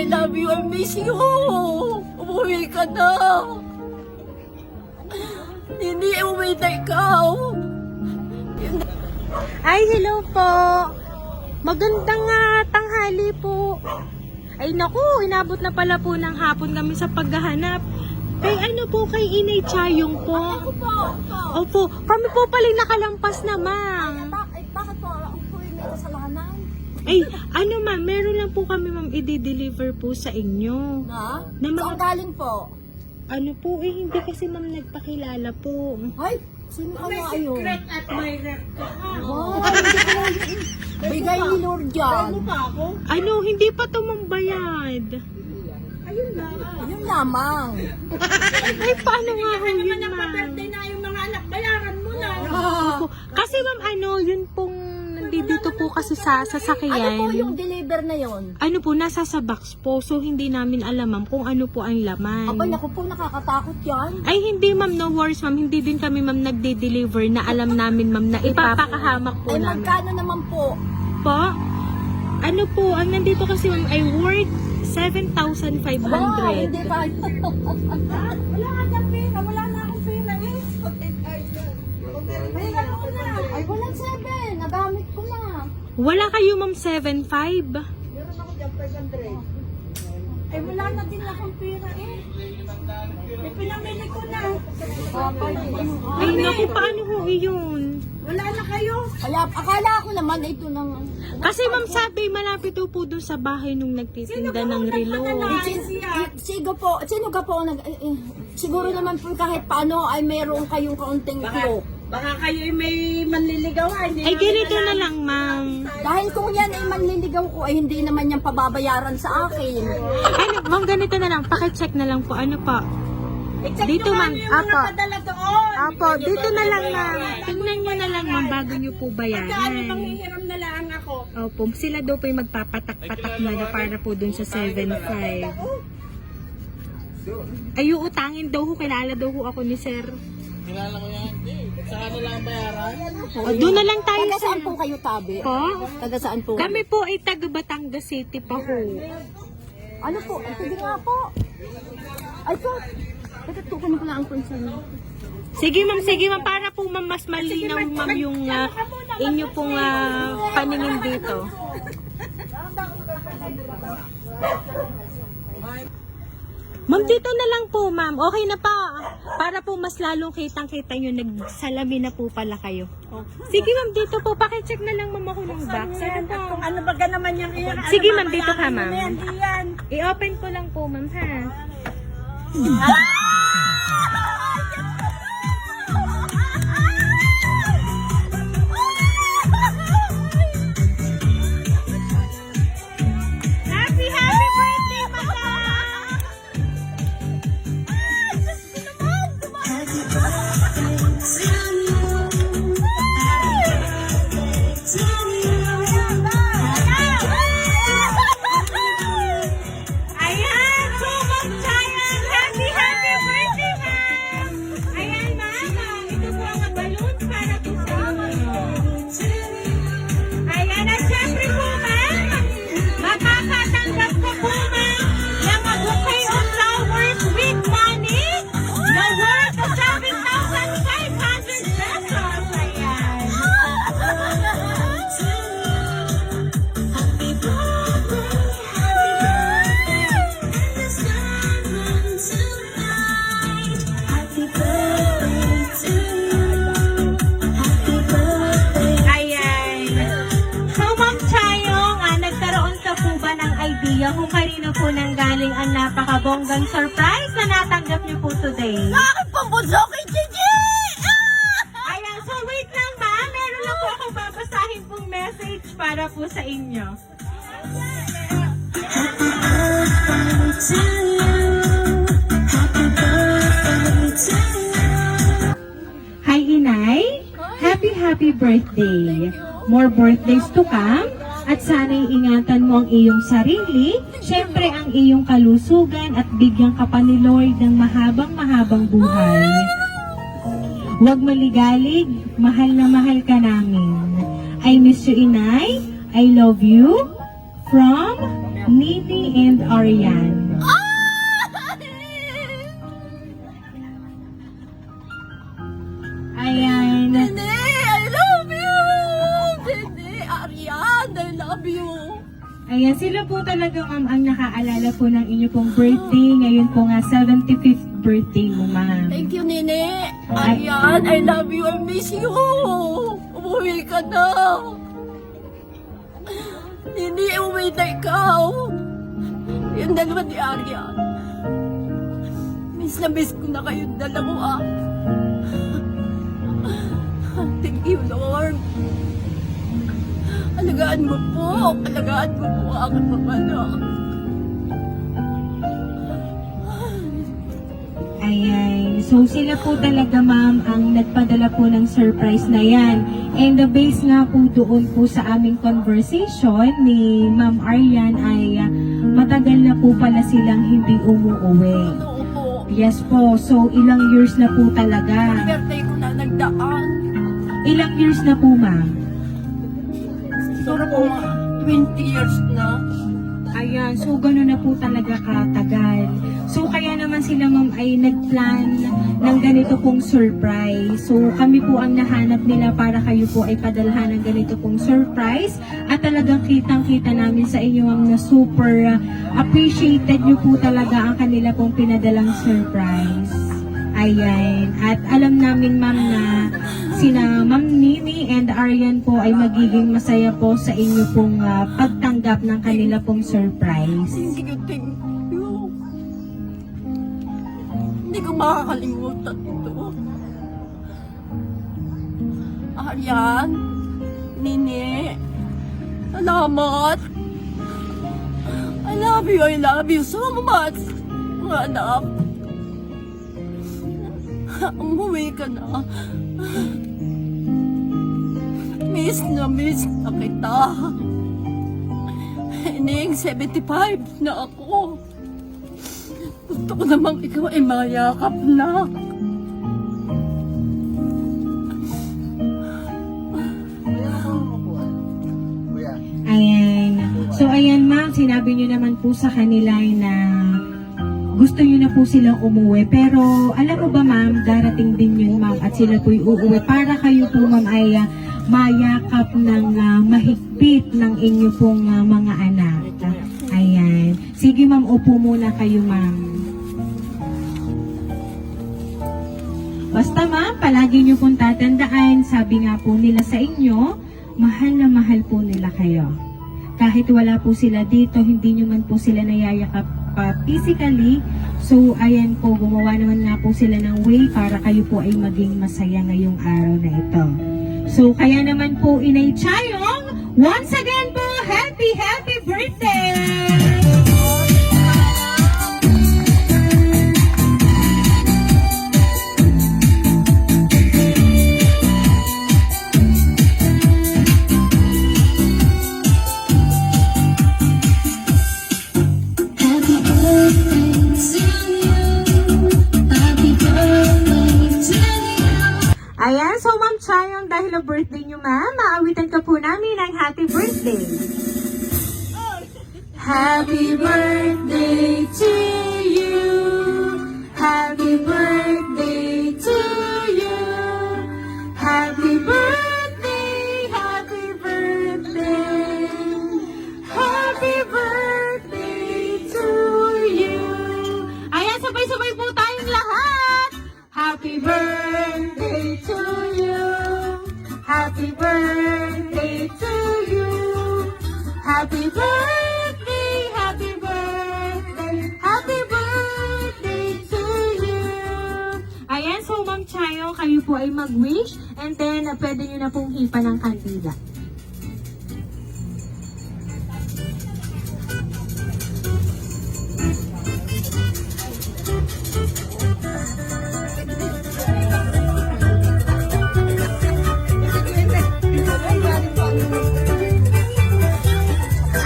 I love you. I miss you. Umuwi ka na. Hindi, umuwi na ikaw. Ay, hello po. Magandang tanghali po. Ay naku, inabot na pala po ng hapon kami sa paghahanap. Kay ano po, kay Inay Chayong po. Ako po. Opo, kami po pala nakalampas na, ma'am. Bakit po? Ako po yung may kasalanan. Ay, ano ma'am, meron lang po kami ma'am i-deliver po sa inyo. Na? Na mga- Saan galing po? Ano po, hindi kasi ma'am nagpakilala po. Ay, sino ka nga yun? admirer ka. Wow, hindi ko lang yun. Bigay ni Lord yan. Ano, hindi pa to ma'am bayad. Yun lamang. Ay, paano nga ho yun ma'am? Nagpa-birthday na yung mga anak, bayaran mo na. Opo. Kasi ma'am, yun pong nandito po kasi sa Ano po sasakyan. yung deliver na yon? Ano po, nasa sa box po. So, hindi namin alam ma'am kung ano po ang laman. Aba, naku po, nakakatakot yan. Ay, hindi ma'am, no worries ma'am. Hindi din kami ma'am nagde-deliver na alam namin ma'am na ipapakahamak po Ay, namin. magkano naman po? Po? Ano po, ang nandito kasi ma'am ay worth 7,500. Wow, hindi pa. Wala ka dyan pera, wala na akong pera eh. Pera mo na. Ay, walang 7. Nagamit ko na. Wala kayo ma'am 7,500. Meron ako dyan, 500. Ay, wala na din akong pera eh. May pinamili ko na. Ay, naku, paano ho yun? Wala na kayo. Akala ko naman ito nang... Kasi ma'am sabi, malapit po doon sa bahay nung nagtitinda ng relo. Sino ka po siguro naman po kahit paano ay mayroon kayong kaunting clue. Baka kayo may manliligawan. Ay, ganito na lang ma'am. Dahil kung yan ay manliligaw ko ay hindi naman yan pababayaran sa akin. Ay, ma'am, ganito na lang. Pakicheck na lang po. Ano po? Dito ma'am. Apo. Apo, dito na lang ma'am. Tingnan nyo na lang ma'am bago nyo po Ano bayaran. manghihiram na lang ako. Opo, sila daw po yung magpapatak-patak na para po dun sa 7,500. Ay, utangin daw ho. Kilala daw ho ako ni sir. Kilala ko yan. Sa kanila ang bayaran. O, doon na lang tayo Taga sa... saan po kayo, Tabi? Po? Taga saan po? Kami po ay taga Batangas City pa ho. Ano po? Ay, sige nga po. Ay po. Tutukan ko lang ang concern. Sige ma'am, para po ma'am mas malinaw ma'am yung inyo pong paningin dito. Ma'am, dito na lang po ma'am. Okay na pa. Para po mas lalong kitang-kita nyo, nagsalamin na po pala kayo. Sige ma'am, dito po. Pakicheck na lang ma'am ako ng box. Ano po? Kung ano baga naman yung iyan. Sige ma'am, dito ka ma'am. Yan. I-open ko lang po ma'am ha. Happy birthday, madam! Ayan, Sumang Chayan! Happy birthday, ma'am! Ayan, ma'am. Ito po ang balloon para po sa inyo. Ayan, at syempre po, ma'am, makakatanggap ko po, ma'am, ng a bouquet of flowers with money na worth of 7,500 pesos. Ayan. Ayan. So, Ma'am Chayong, nagkaroon ka po ba ng idea kung kanino po nanggaling ang napakabonggang surprise na natanggap niyo po today? Bakit pong bunso kay Gigi? Ayan, so wait lang ma'am. Meron lang po akong babasahin pong message para po sa inyo. Hi Inay, happy birthday. More birthdays to come. At sana'y ingatan mo ang iyong sarili, syempre ang iyong kalusugan at bigyan ka pa ni Lord ng mahabang buhay. Huwag maligalig, mahal na mahal ka namin. I miss you, Inay. I love you. From Nini and Ariane. Ayan. Nene, I love you! Nene, Ariane, I love you! Ayan, sila po talaga ma'am ang nakaalala po ng inyo pong birthday. Ngayon po nga 75th birthday mo ma'am. Thank you, Nene. Ariane, I love you. I miss you. Umuwi ka na. Nene, umuwi na ikaw. Yung dalawa ni Ariane. Miss na miss ko na kayong dalawa. Thank you, Lord. Alagaan mo po. Alagaan mo po ang aking mga anak. Ayan. So sila po talaga ma'am ang nagpadala po ng surprise na yan. And the base nga po doon po sa aming conversation ni Ma'am Ariane ay matagal na po pala silang hindi umuuwi. Oo po. Yes po. So ilang years na po talaga. Birthday ko na nagdaan. Ilang years na po ma'am? Siguro po mga 20 years na. Ayan, so gano'n na po talaga katagal. So kaya naman sila ma'am ay nagplan ng ganito pong surprise. So kami po ang nahanap nila para kayo po ay padalhan ng ganito pong surprise. At talagang kitang-kita namin sa inyo ma'am na super appreciated nyo po talaga ang kanila pong pinadalang surprise. Ayan. At alam namin ma'am na sina Ma'am Nini and Ariane po ay magiging masaya po sa inyo pong pagtanggap ng kanila pong surprise. Thank you, thank you. Hindi ko makakalimutan ito. Ariane, Nini, salamat. I love you so much. Mga anak. Umuwi ka na. Miss na kita. Ining 75 na ako. Gusto ko namang ikaw ay mayakap na. Ayan. So ayan ma'am, sinabi nyo naman po sa kanila na gusto nyo na po silang umuwi. Pero alam mo ba ma'am, darating din yun ma'am at sila po'y uuwi para kayo po ma'am ay mayakap ng mahigpit ng inyo pong mga anak. Ayan. Sige ma'am, upo muna kayo ma'am. Basta ma'am, palagi nyo pong tatandaan, sabi nga po nila sa inyo, mahal na mahal po nila kayo. Kahit wala po sila dito, hindi nyo man po sila nayayakap physically. So, ayan po, gumawa naman nga po sila ng way para kayo po ay maging masaya ngayong araw na ito. So, kaya naman po, Inay Chayong, once again po, happy birthday! Ayan, so Ma'am Chayong, dahil ang birthday nyo ma'am, maawitan ka po namin ng happy birthday. Happy birthday to you. Happy birthday to you. Happy birthday, happy birthday. Happy birthday to you. Ayan, sabay-sabay po tayong lahat. Happy birthday to you. Happy birthday to you. Happy birthday, happy birthday, happy birthday to you. Ayan, so Ma'am Chayo, kayo po ay mag-wish and then pwede nyo na pong hipa ng kandila.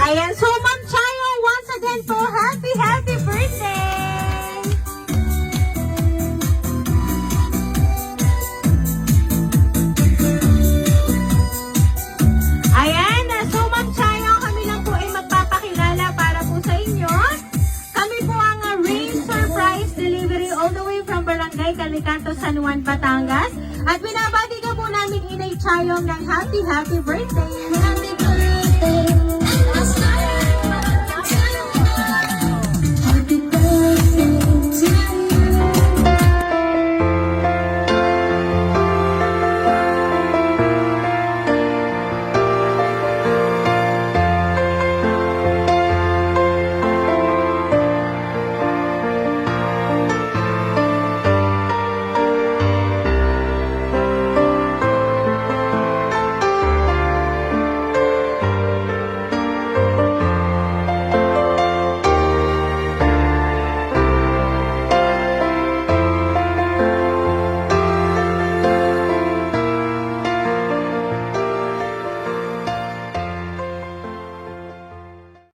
Ayan, so Ma'am Chayo, once again po, happy birthday! Del Encanto, San Juan, Batangas. At binabati ka po namin Inay Chayong ng happy birthday! Happy birthday